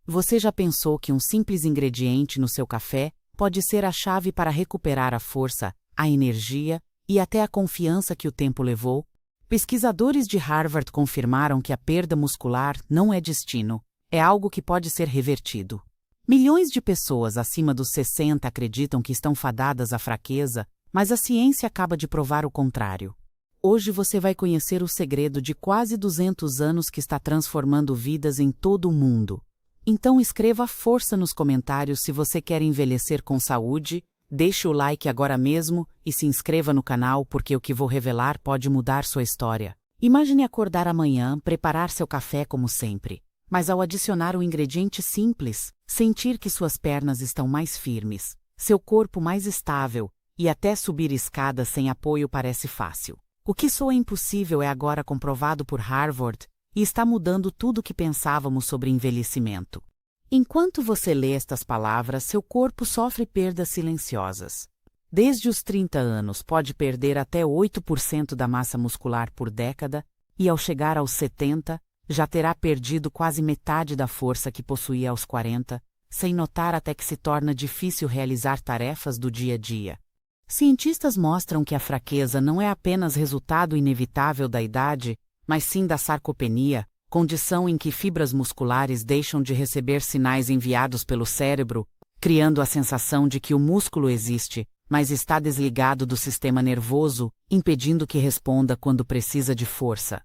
Você já pensou que um simples ingrediente no seu café pode ser a chave para recuperar a força, a energia e até a confiança que o tempo levou? Pesquisadores de Harvard confirmaram que a perda muscular não é destino, é algo que pode ser revertido. Milhões de pessoas acima dos 60 acreditam que estão fadadas à fraqueza, mas a ciência acaba de provar o contrário. Hoje você vai conhecer o segredo de quase 200 anos que está transformando vidas em todo o mundo. Então escreva força nos comentários se você quer envelhecer com saúde, deixe o like agora mesmo e se inscreva no canal porque o que vou revelar pode mudar sua história. Imagine acordar amanhã, preparar seu café como sempre, mas ao adicionar um ingrediente simples, sentir que suas pernas estão mais firmes, seu corpo mais estável e até subir escadas sem apoio parece fácil. O que soa impossível é agora comprovado por Harvard e está mudando tudo o que pensávamos sobre envelhecimento. Enquanto você lê estas palavras, seu corpo sofre perdas silenciosas. Desde os 30 anos pode perder até 8% da massa muscular por década e ao chegar aos 70, já terá perdido quase metade da força que possuía aos 40, sem notar até que se torna difícil realizar tarefas do dia a dia. Cientistas mostram que a fraqueza não é apenas resultado inevitável da idade, mas sim da sarcopenia, condição em que fibras musculares deixam de receber sinais enviados pelo cérebro, criando a sensação de que o músculo existe, mas está desligado do sistema nervoso, impedindo que responda quando precisa de força.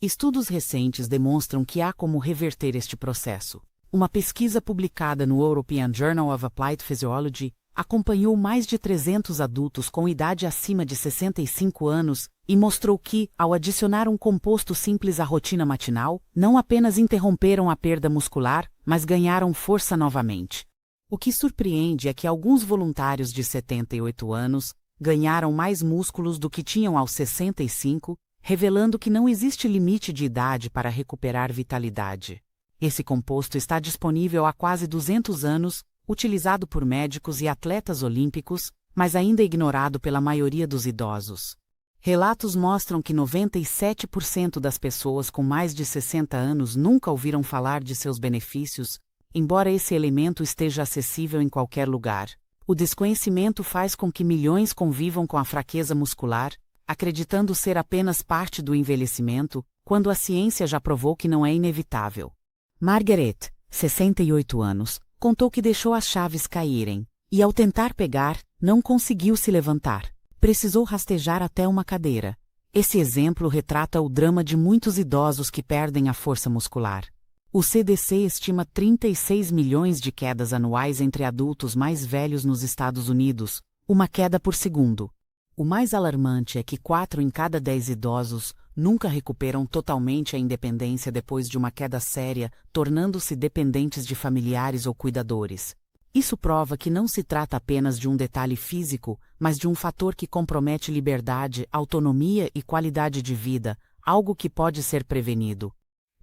Estudos recentes demonstram que há como reverter este processo. Uma pesquisa publicada no European Journal of Applied Physiology acompanhou mais de 300 adultos com idade acima de 65 anos e mostrou que, ao adicionar um composto simples à rotina matinal, não apenas interromperam a perda muscular, mas ganharam força novamente. O que surpreende é que alguns voluntários de 78 anos ganharam mais músculos do que tinham aos 65, revelando que não existe limite de idade para recuperar vitalidade. Esse composto está disponível há quase 200 anos, utilizado por médicos e atletas olímpicos, mas ainda ignorado pela maioria dos idosos. Relatos mostram que 97% das pessoas com mais de 60 anos nunca ouviram falar de seus benefícios, embora esse elemento esteja acessível em qualquer lugar. O desconhecimento faz com que milhões convivam com a fraqueza muscular, acreditando ser apenas parte do envelhecimento, quando a ciência já provou que não é inevitável. Margaret, 68 anos, contou que deixou as chaves caírem, e ao tentar pegar, não conseguiu se levantar. Precisou rastejar até uma cadeira. Esse exemplo retrata o drama de muitos idosos que perdem a força muscular. O CDC estima 36 milhões de quedas anuais entre adultos mais velhos nos Estados Unidos, uma queda por segundo. O mais alarmante é que 4 em cada 10 idosos nunca recuperam totalmente a independência depois de uma queda séria, tornando-se dependentes de familiares ou cuidadores. Isso prova que não se trata apenas de um detalhe físico, mas de um fator que compromete liberdade, autonomia e qualidade de vida, algo que pode ser prevenido.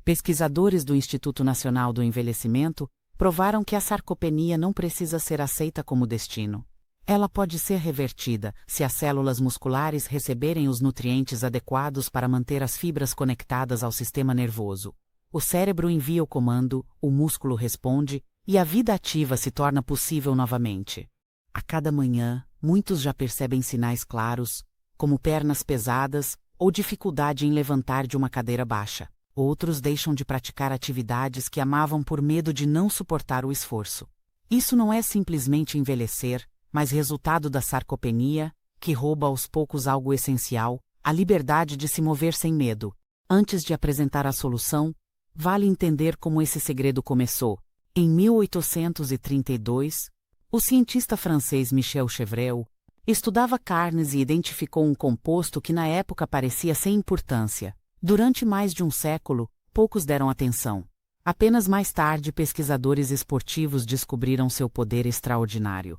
Pesquisadores do Instituto Nacional do Envelhecimento provaram que a sarcopenia não precisa ser aceita como destino. Ela pode ser revertida se as células musculares receberem os nutrientes adequados para manter as fibras conectadas ao sistema nervoso. O cérebro envia o comando, o músculo responde, e a vida ativa se torna possível novamente. A cada manhã, muitos já percebem sinais claros, como pernas pesadas ou dificuldade em levantar de uma cadeira baixa. Outros deixam de praticar atividades que amavam por medo de não suportar o esforço. Isso não é simplesmente envelhecer, mas resultado da sarcopenia, que rouba aos poucos algo essencial, a liberdade de se mover sem medo. Antes de apresentar a solução, vale entender como esse segredo começou. Em 1832, o cientista francês Michel Chevreul estudava carnes e identificou um composto que na época parecia sem importância. Durante mais de um século, poucos deram atenção. Apenas mais tarde pesquisadores esportivos descobriram seu poder extraordinário.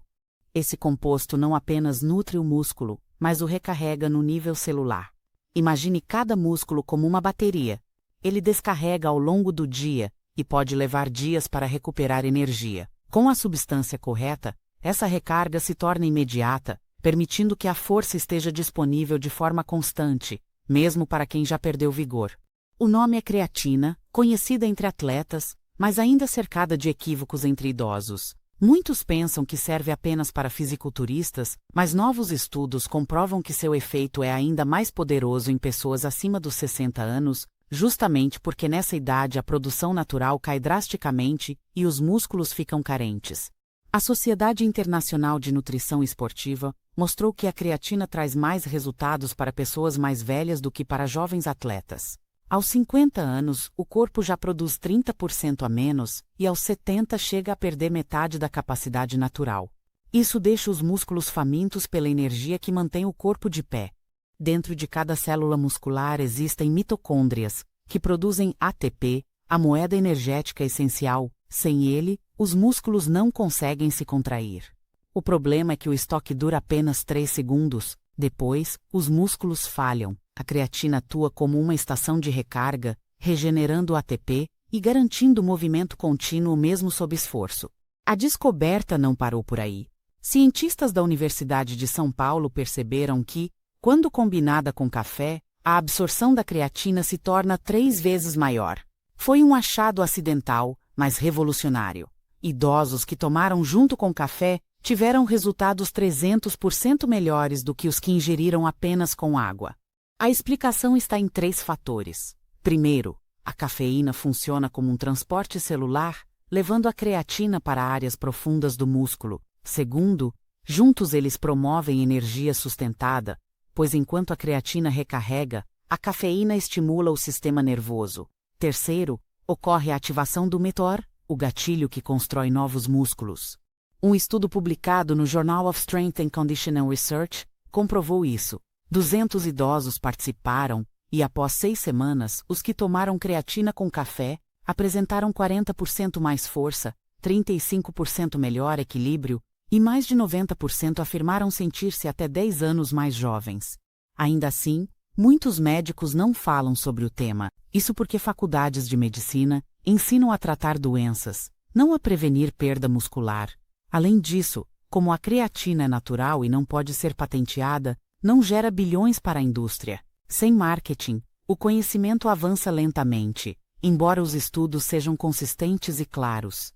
Esse composto não apenas nutre o músculo, mas o recarrega no nível celular. Imagine cada músculo como uma bateria. Ele descarrega ao longo do dia e pode levar dias para recuperar energia. Com a substância correta, essa recarga se torna imediata, permitindo que a força esteja disponível de forma constante, mesmo para quem já perdeu vigor. O nome é creatina, conhecida entre atletas, mas ainda cercada de equívocos entre idosos. Muitos pensam que serve apenas para fisiculturistas, mas novos estudos comprovam que seu efeito é ainda mais poderoso em pessoas acima dos 60 anos, justamente porque nessa idade a produção natural cai drasticamente e os músculos ficam carentes. A Sociedade Internacional de Nutrição Esportiva mostrou que a creatina traz mais resultados para pessoas mais velhas do que para jovens atletas. Aos 50 anos, o corpo já produz 30% a menos e aos 70 chega a perder metade da capacidade natural. Isso deixa os músculos famintos pela energia que mantém o corpo de pé. Dentro de cada célula muscular existem mitocôndrias, que produzem ATP, a moeda energética essencial. Sem ele, os músculos não conseguem se contrair. O problema é que o estoque dura apenas 3 segundos. Depois, os músculos falham. A creatina atua como uma estação de recarga, regenerando o ATP e garantindo o movimento contínuo mesmo sob esforço. A descoberta não parou por aí. Cientistas da Universidade de São Paulo perceberam que, quando combinada com café, a absorção da creatina se torna 3 vezes maior. Foi um achado acidental, mas revolucionário. Idosos que tomaram junto com café tiveram resultados 300% melhores do que os que ingeriram apenas com água. A explicação está em 3 fatores. Primeiro, a cafeína funciona como um transporte celular, levando a creatina para áreas profundas do músculo. Segundo, juntos eles promovem energia sustentada, pois enquanto a creatina recarrega, a cafeína estimula o sistema nervoso. Terceiro, ocorre a ativação do mTOR, o gatilho que constrói novos músculos. Um estudo publicado no Journal of Strength and Conditioning Research comprovou isso. 200 idosos participaram e, após 6 semanas, os que tomaram creatina com café apresentaram 40% mais força, 35% melhor equilíbrio e mais de 90% afirmaram sentir-se até 10 anos mais jovens. Ainda assim, muitos médicos não falam sobre o tema, isso porque faculdades de medicina ensinam a tratar doenças, não a prevenir perda muscular. Além disso, como a creatina é natural e não pode ser patenteada, não gera bilhões para a indústria. Sem marketing, o conhecimento avança lentamente, embora os estudos sejam consistentes e claros.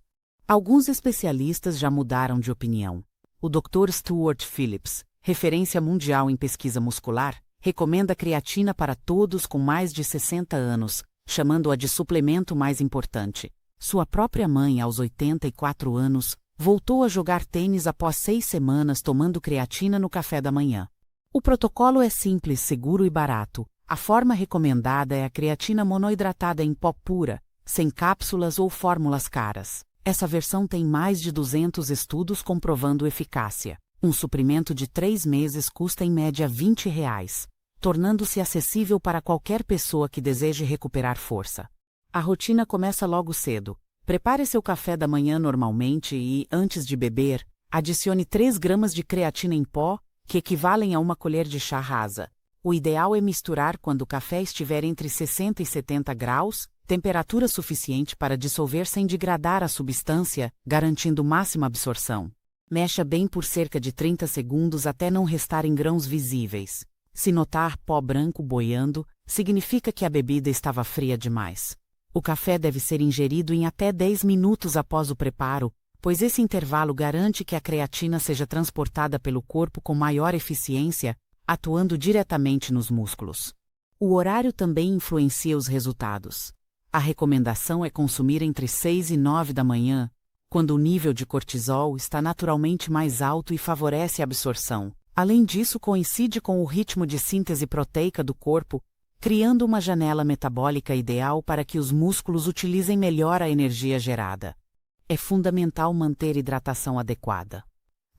Alguns especialistas já mudaram de opinião. O Dr. Stuart Phillips, referência mundial em pesquisa muscular, recomenda creatina para todos com mais de 60 anos, chamando-a de suplemento mais importante. Sua própria mãe, aos 84 anos, voltou a jogar tênis após 6 semanas tomando creatina no café da manhã. O protocolo é simples, seguro e barato. A forma recomendada é a creatina monoidratada em pó pura, sem cápsulas ou fórmulas caras. Essa versão tem mais de 200 estudos comprovando eficácia. Um suprimento de 3 meses custa em média R$20, tornando-se acessível para qualquer pessoa que deseje recuperar força. A rotina começa logo cedo. Prepare seu café da manhã normalmente e, antes de beber, adicione 3 gramas de creatina em pó, que equivalem a 1 colher de chá rasa. O ideal é misturar quando o café estiver entre 60 e 70 graus, temperatura suficiente para dissolver sem degradar a substância, garantindo máxima absorção. Mexa bem por cerca de 30 segundos até não restarem grãos visíveis. Se notar pó branco boiando, significa que a bebida estava fria demais. O café deve ser ingerido em até 10 minutos após o preparo, pois esse intervalo garante que a creatina seja transportada pelo corpo com maior eficiência, atuando diretamente nos músculos. O horário também influencia os resultados. A recomendação é consumir entre 6 e 9 da manhã, quando o nível de cortisol está naturalmente mais alto e favorece a absorção. Além disso, coincide com o ritmo de síntese proteica do corpo, criando uma janela metabólica ideal para que os músculos utilizem melhor a energia gerada. É fundamental manter hidratação adequada.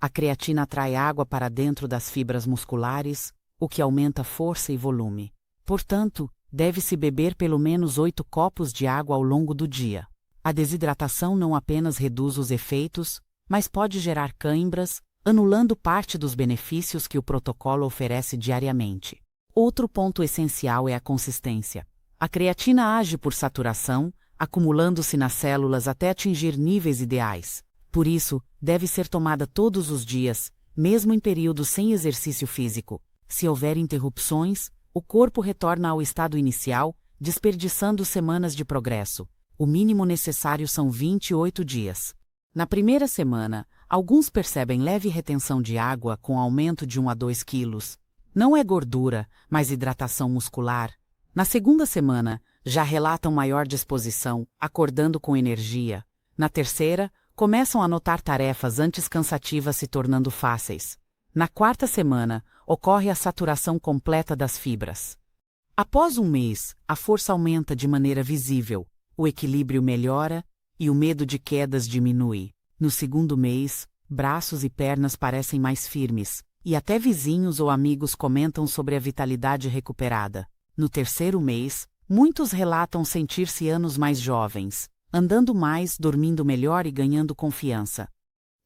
A creatina atrai água para dentro das fibras musculares, o que aumenta força e volume. Portanto, deve-se beber pelo menos 8 copos de água ao longo do dia. A desidratação não apenas reduz os efeitos, mas pode gerar cãibras, anulando parte dos benefícios que o protocolo oferece diariamente. Outro ponto essencial é a consistência. A creatina age por saturação, acumulando-se nas células até atingir níveis ideais. Por isso, deve ser tomada todos os dias, mesmo em períodos sem exercício físico. Se houver interrupções, o corpo retorna ao estado inicial, desperdiçando semanas de progresso. O mínimo necessário são 28 dias. Na primeira semana, alguns percebem leve retenção de água com aumento de 1 a 2 quilos. Não é gordura, mas hidratação muscular. Na segunda semana, já relatam maior disposição, acordando com energia. Na terceira, começam a notar tarefas antes cansativas se tornando fáceis. Na quarta semana, ocorre a saturação completa das fibras. Após um mês, a força aumenta de maneira visível, o equilíbrio melhora e o medo de quedas diminui. No segundo mês, braços e pernas parecem mais firmes, e até vizinhos ou amigos comentam sobre a vitalidade recuperada. No terceiro mês, muitos relatam sentir-se anos mais jovens, andando mais, dormindo melhor e ganhando confiança.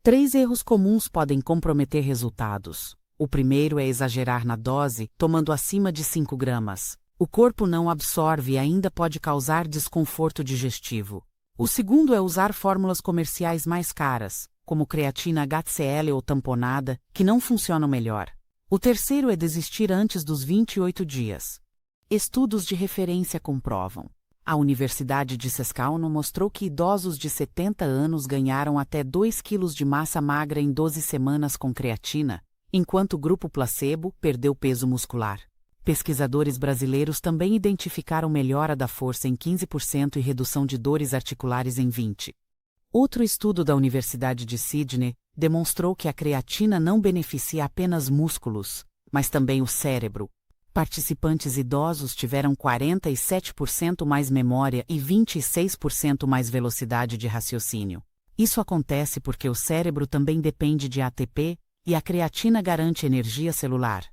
3 erros comuns podem comprometer resultados. O primeiro é exagerar na dose, tomando acima de 5 gramas. O corpo não absorve e ainda pode causar desconforto digestivo. O segundo é usar fórmulas comerciais mais caras, como creatina HCl ou tamponada, que não funcionam melhor. O terceiro é desistir antes dos 28 dias. Estudos de referência comprovam. A Universidade de Saskatchewan mostrou que idosos de 70 anos ganharam até 2 kg de massa magra em 12 semanas com creatina, enquanto o grupo placebo perdeu peso muscular. Pesquisadores brasileiros também identificaram melhora da força em 15% e redução de dores articulares em 20%. Outro estudo da Universidade de Sydney demonstrou que a creatina não beneficia apenas músculos, mas também o cérebro. Participantes idosos tiveram 47% mais memória e 26% mais velocidade de raciocínio. Isso acontece porque o cérebro também depende de ATP e a creatina garante energia celular.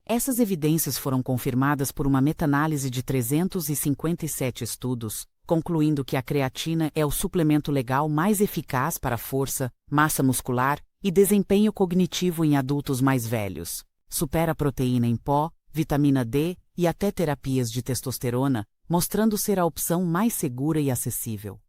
Essas evidências foram confirmadas por uma meta-análise de 357 estudos, concluindo que a creatina é o suplemento legal mais eficaz para força, massa muscular e desempenho cognitivo em adultos mais velhos. Supera a proteína em pó, vitamina D e até terapias de testosterona, mostrando ser a opção mais segura e acessível.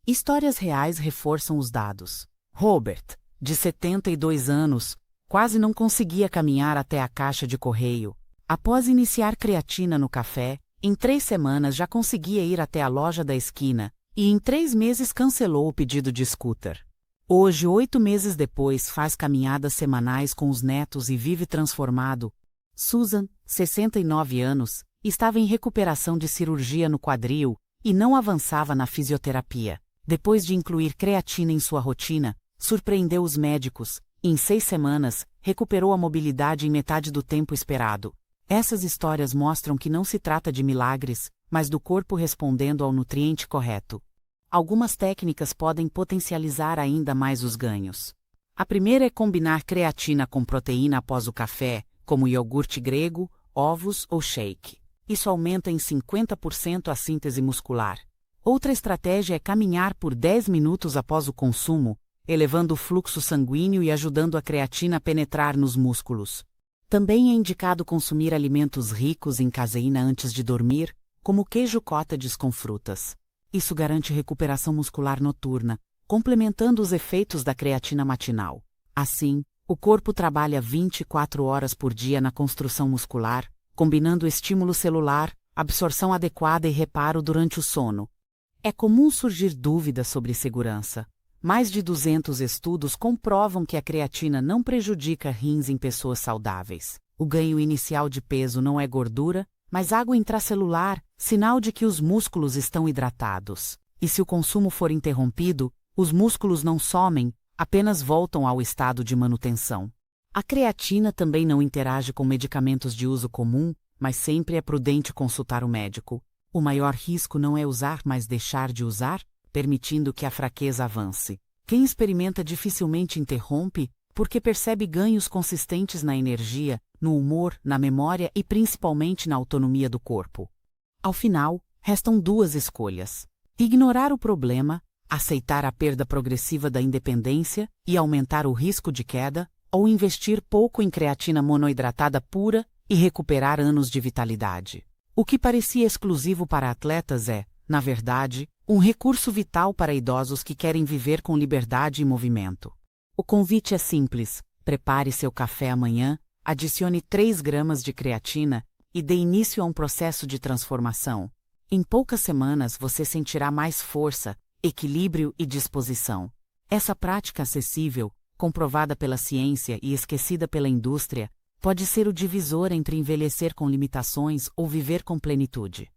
Histórias reais reforçam os dados. Robert, de 72 anos, quase não conseguia caminhar até a caixa de correio. Após iniciar creatina no café, em 3 semanas já conseguia ir até a loja da esquina, e em 3 meses cancelou o pedido de scooter. Hoje, 8 meses depois, faz caminhadas semanais com os netos e vive transformado. Susan, 69 anos, estava em recuperação de cirurgia no quadril e não avançava na fisioterapia. Depois de incluir creatina em sua rotina, surpreendeu os médicos. Em 6 semanas, recuperou a mobilidade em metade do tempo esperado. Essas histórias mostram que não se trata de milagres, mas do corpo respondendo ao nutriente correto. Algumas técnicas podem potencializar ainda mais os ganhos. A primeira é combinar creatina com proteína após o café, como iogurte grego, ovos ou shake. Isso aumenta em 50% a síntese muscular. Outra estratégia é caminhar por 10 minutos após o consumo, elevando o fluxo sanguíneo e ajudando a creatina a penetrar nos músculos. Também é indicado consumir alimentos ricos em caseína antes de dormir, como queijo cottage com frutas. Isso garante recuperação muscular noturna, complementando os efeitos da creatina matinal. Assim, o corpo trabalha 24 horas por dia na construção muscular, combinando estímulo celular, absorção adequada e reparo durante o sono. É comum surgir dúvidas sobre segurança. Mais de 200 estudos comprovam que a creatina não prejudica rins em pessoas saudáveis. O ganho inicial de peso não é gordura, mas água intracelular, sinal de que os músculos estão hidratados. E se o consumo for interrompido, os músculos não somem, apenas voltam ao estado de manutenção. A creatina também não interage com medicamentos de uso comum, mas sempre é prudente consultar o médico. O maior risco não é usar, mas deixar de usar, permitindo que a fraqueza avance. Quem experimenta dificilmente interrompe, porque percebe ganhos consistentes na energia, no humor, na memória e principalmente na autonomia do corpo. Ao final, restam 2 escolhas: ignorar o problema, aceitar a perda progressiva da independência e aumentar o risco de queda, ou investir pouco em creatina monoidratada pura e recuperar anos de vitalidade. O que parecia exclusivo para atletas é, na verdade, um recurso vital para idosos que querem viver com liberdade e movimento. O convite é simples: prepare seu café amanhã, adicione 3 gramas de creatina e dê início a um processo de transformação. Em poucas semanas você sentirá mais força, equilíbrio e disposição. Essa prática acessível, comprovada pela ciência e esquecida pela indústria, pode ser o divisor entre envelhecer com limitações ou viver com plenitude.